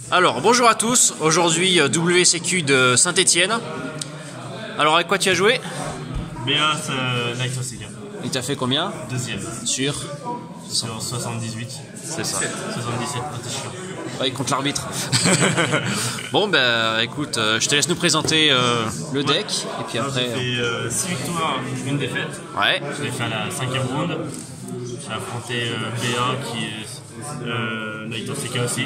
Alors, bonjour à tous. Aujourd'hui, WCQ de Saint-Etienne. Alors, avec quoi tu as joué? BA Night of Sega. Il t'a fait combien? Deuxième. Sur 78. C'est ça. 77, t'es chiant. Ouais, contre l'arbitre. Bon, bah écoute, je te laisse nous présenter le deck. Et puis après. J'ai fait 6 victoires, une défaite. Ouais. Je l'ai fait à la 5e round. J'ai affronté BA qui est Night of Sega aussi.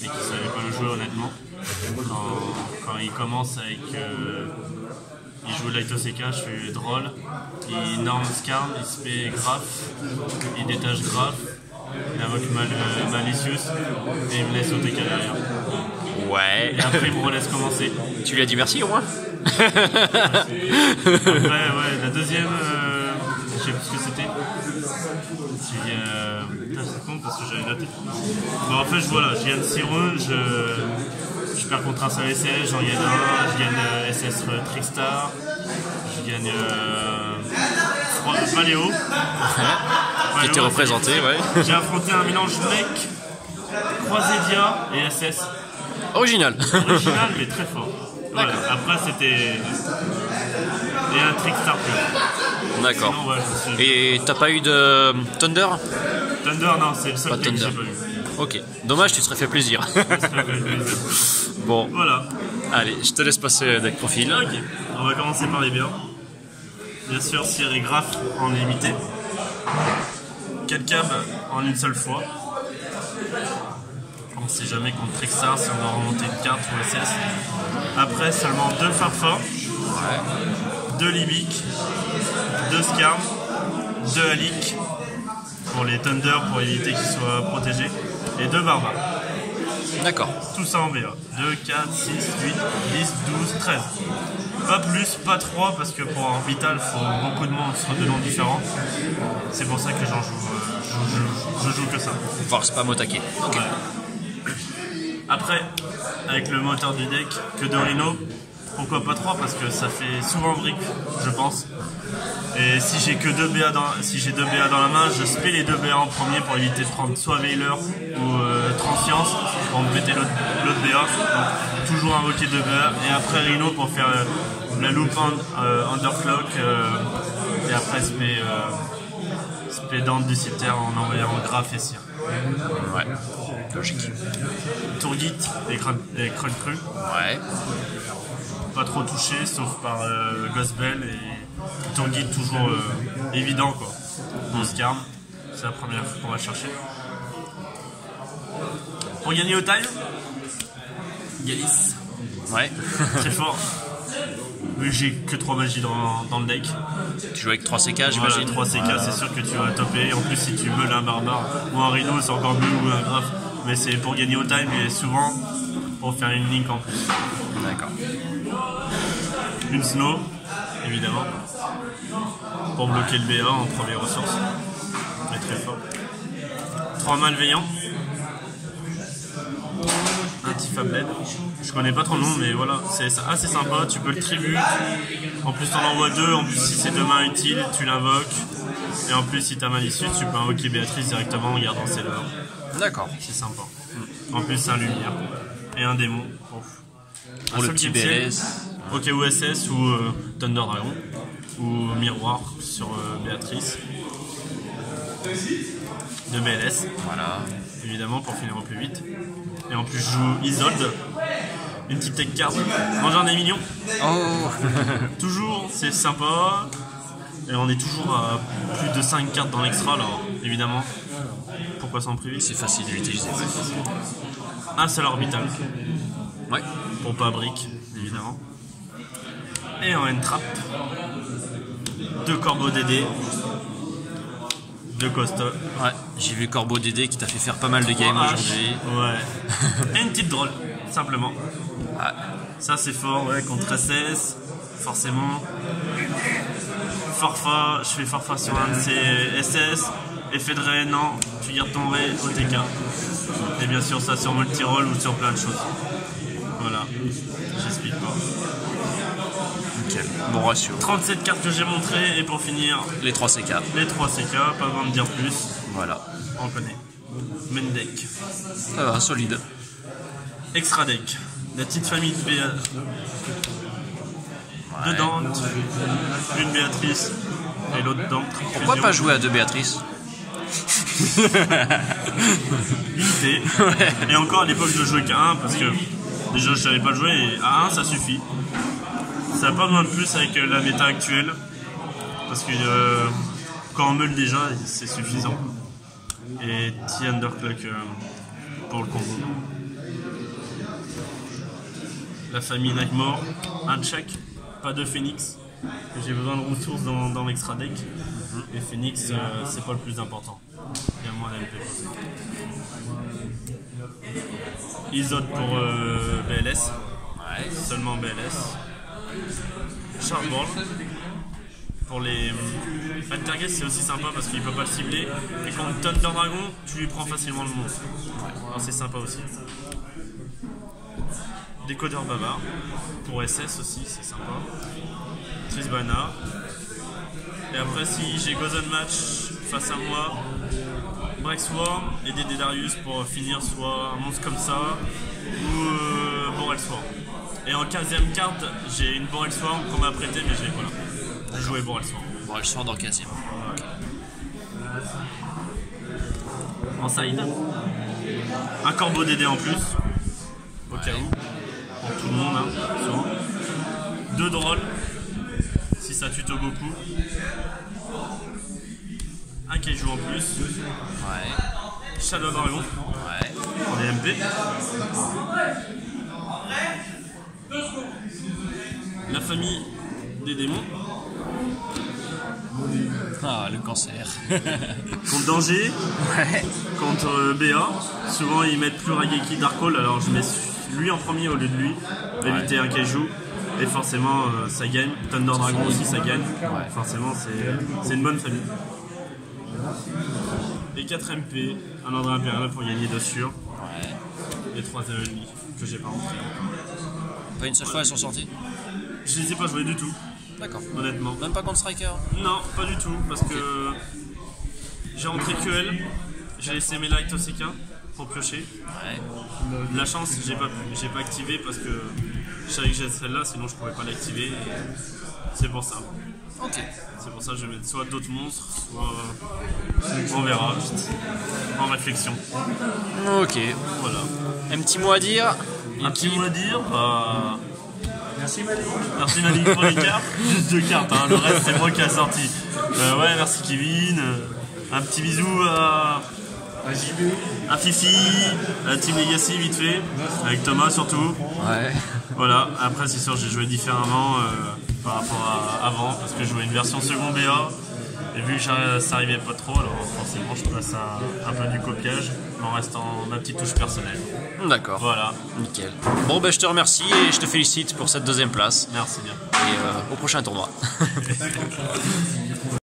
Et qui savait pas le jeu honnêtement. Quand il commence avec. Il joue Light Oseka, je fais drôle, il norme Scarn, il se fait graph, il détache graph, il invoque Malicious et il me laisse OTK derrière. Ouais. Et après il me relaisse commencer. Tu lui as dit merci au moins? Après, ouais, la deuxième, je sais plus ce que c'était. C'est con parce que j'avais noté. Bon, en fait, voilà, je gagne 6 rounds, je perds contre un seul SS, j'en gagne un, je gagne SS Trickstar, je gagne Valéo. Qui était représenté, ouais. J'ai affronté un mélange mec, Croisédia et SS. Original. Original mais très fort. Voilà. Après c'était. Et un Trickstar pur. D'accord. Sinon, ouais, Et t'as pas eu de Thunder? Thunder, non, c'est le seul que j'ai pas eu. Ok. Dommage, tu te serais fait plaisir. Bon. Voilà. Allez, je te laisse passer le deck profil. Ok. On va commencer par les biens. Bien sûr, Sierre et Graph en limité. 4 cab en une seule fois. On sait jamais contre Trickstar si on doit remonter une carte ou SS. Après, seulement 2 Farfa, 2 Libic, 2 Scarm, 2 Alic pour les Thunder pour éviter qu'ils soient protégés, et 2 Barbares. D'accord. Tout ça en BA. 2, 4, 6, 8, 10, 12, 13. Pas plus, pas 3, parce que pour Orbital, il faut beaucoup de monde sur deux noms différents. C'est pour ça que j'en joue. Je joue que ça. Voir spam au taquet. Ok. Ouais. Après, avec le moteur du deck, que de Rhino, pourquoi pas 3, parce que ça fait souvent brick, je pense. Et si j'ai que 2 BA dans la main, je spé les 2 BA en premier pour éviter de prendre soit Veiler ou Transcience pour me péter l'autre BA. Donc, toujours invoquer 2 BA et après Rhino pour faire la loop underclock et après spé Dante du Scepter en envoyant Graph et Sire. Ouais. Logique. Tourgit et Crun Cru. Ouais. Pas trop touché sauf par Gospel et Tourgit toujours évident quoi. Pour Scarm, c'est la première fois qu'on va chercher. Pour gagner au time, Galis. Ouais. Très fort. Vu que j'ai que 3 magies dans le deck. Tu joues avec 3 CK, j'imagine. Voilà, 3 CK, c'est sûr que tu vas topper. En plus, si tu meules un barbare ou un Rhino, c'est encore mieux ou un Graph. Mais c'est pour gagner au time et souvent pour faire une link en plus. D'accord. Une Snow, évidemment. Pour bloquer le BA en première ressource. Mais très fort. 3 malveillants. Un Tifa Blade. Je connais pas trop le nom, mais voilà, c'est assez sympa. Tu peux le tribute. En plus, t'en envoies 2. En plus, si c'est 2 mains utiles, tu l'invoques. Et en plus, si t'as malicieux, tu peux invoquer Béatrice directement en gardant ses leurs. D'accord. C'est sympa. En plus, c'est un lumière. Et un démon. Pour le petit BLS. Ok, ou SS ou Thunder Dragon. Ou Miroir sur Béatrice. De BLS. Voilà. Évidemment, pour finir au plus vite. Et en plus, je joue Isolde. Une petite tech card. Moi, j'en ai mignon. Oh. Toujours, c'est sympa. Et on est toujours à plus de 5 cartes dans l'extra, alors évidemment. Pourquoi s'en priver? C'est facile d'utiliser. Un seul orbital. Ouais. Pour pas brick, évidemment. Et en N-Trap. 2 Corbeaux DD. 2 Costa. Ouais. J'ai vu Corbeau DD qui t'a fait faire pas mal de games aujourd'hui. Ouais. Et une petite drôle, simplement. Ah. Ça c'est fort, ouais, contre SS. Forcément. Forfait, je fais forfait sur un de ces SS. Effet de Ray, non, tu gardes ton Ray au TK. Et bien sûr ça sur multi-roll ou sur plein de choses. Voilà, j'explique pas. Nickel, bon ratio. 37 cartes que j'ai montrées et pour finir, Les 3 CK. les 3 CK, pas besoin de dire plus. Voilà. On connaît. Main deck. Ça va, solide. Extra deck. La petite famille de BA. Deux Dante, une Béatrice et l'autre Dante. Pourquoi pas jouer à 2 Béatrice? Limité. Et encore à l'époque je jouais qu'à 1 parce que déjà je savais pas le jouer et à 1 ça suffit. Ça n'a pas besoin de plus avec la méta actuelle. Parce que quand on meule déjà c'est suffisant. Et petit underclock pour le combo. La famille Nightmare, un check, pas de Phoenix. J'ai besoin de ressources dans l'extra deck. Et Phoenix, c'est pas le plus important. Il y a moins d'MP. Isote pour BLS. Ouais. Seulement BLS. Charball. Pour les Altergeist, c'est aussi sympa parce qu'il peut pas le cibler. Et quand Thunder Dragon, tu lui prends facilement le monstre. Alors c'est sympa aussi. Décodeur bavard. Pour SS aussi, c'est sympa. Trisbana. Et après, si j'ai Gozen Match face à moi, Brexworm et des Darius pour finir soit un monstre comme ça ou Borelswarm. Et en 15ème carte, j'ai une Borelswarm qu'on m'a prêté, mais j'ai joué Borelswarm. Borelswarm dans le 15ème. En side, un corbeau DD en plus, au cas où, pour tout le monde, hein, souvent. 2 drôles, si ça tue Togoku. Un Kaiju en plus. Ouais. Shadow Dragon. Ouais. Pour les MP. La famille des démons. Ah, le cancer. Contre Danger. Ouais. Contre BA. Souvent ils mettent plus Rageki Darkhold, alors je mets lui en premier au lieu de lui. Éviter un Kaiju. Et forcément ça gagne. Thunder Dragon aussi ça gagne. Ouais. Forcément c'est une bonne famille. Les 4 MP, un ordre impérial pour gagner 2 sur. Ouais. Les 3 ennemis que j'ai pas rentrés. Pas une seule fois elles sont sorties? Je les ai pas joués du tout, D'accord. honnêtement. Même pas contre Striker? Non, pas du tout, parce que j'ai rentré QL, j'ai laissé mes lights au CK pour piocher. Ouais. La chance, j'ai pas activé parce que je savais que j'ai celle-là, sinon je pouvais pas l'activer. C'est pour ça. Ok. C'est pour ça que je vais mettre soit d'autres monstres, soit on verra. En réflexion. Ok. Voilà. Un petit mot à dire? Un petit mot à dire, bah... Merci Malik pour les cartes. Juste 2 cartes, hein. Le reste c'est moi qui a sorti. Ouais, merci Kevin. Un petit bisou à Fifi, à Team Legacy vite fait, avec Thomas surtout. Ouais. Voilà, après c'est sûr j'ai joué différemment par rapport à avant, parce que je jouais une version second BA. Et vu que ça arrivait pas trop, alors forcément je passe un peu du copiage en restant ma petite touche personnelle. D'accord. Voilà. Nickel. Bon, ben je te remercie et je te félicite pour cette 2e place. Merci bien. Et au prochain tournoi.